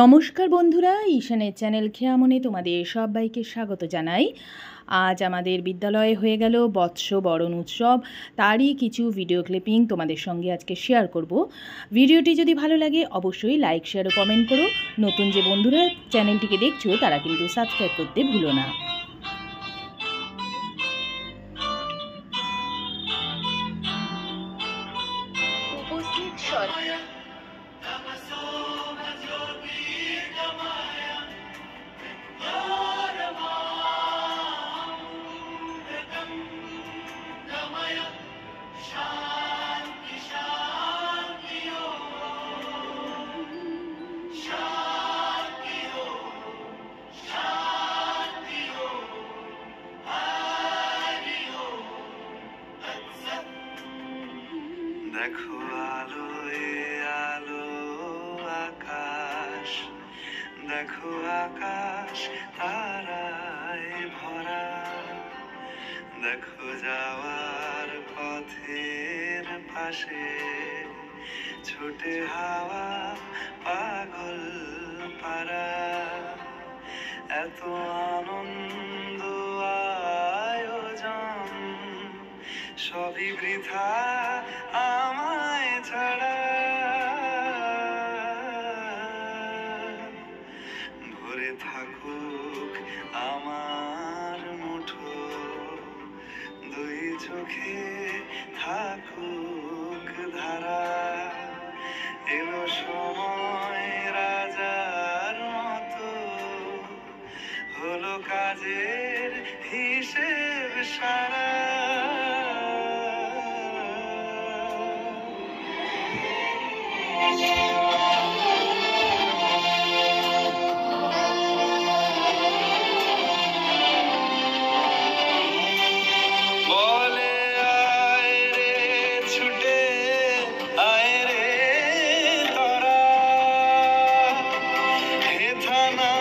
নমস্কার বন্ধুরা, ঈশানের চ্যানেল খেয়া মনে তোমাদের সবাইকে স্বাগত জানাই। আজ আমাদের বিদ্যালয়ে হয়ে গেল বৎস বরণ উৎসব, তারই কিছু ভিডিও ক্লিপিং তোমাদের সঙ্গে আজকে শেয়ার করব। ভিডিওটি যদি ভালো লাগে অবশ্যই লাইক, শেয়ার ও কমেন্ট করো। নতুন যে বন্ধুরা চ্যানেলটিকে দেখছো তারা কিন্তু সাবস্ক্রাইব করতে ভুলো না। উপস্থিত দেখো আলোয় আলো আকাশ, দেখো আকাশ তারায় ভরা, দেখো যাওয়ার পথের পাশে ছোটে হাওয়া পাগল পারা। এত আনন্দ আয়োজন সবই বৃথা আমায় ছাড়া। ভরে থাকুক আমার মুঠো, দুই চোখে থাকুক ধারা। এলো সময় রাজার মতো, হলো কাজের হিসেব সারা। বলে আয় রে ছুটে আয় রে তোরা, হেথা না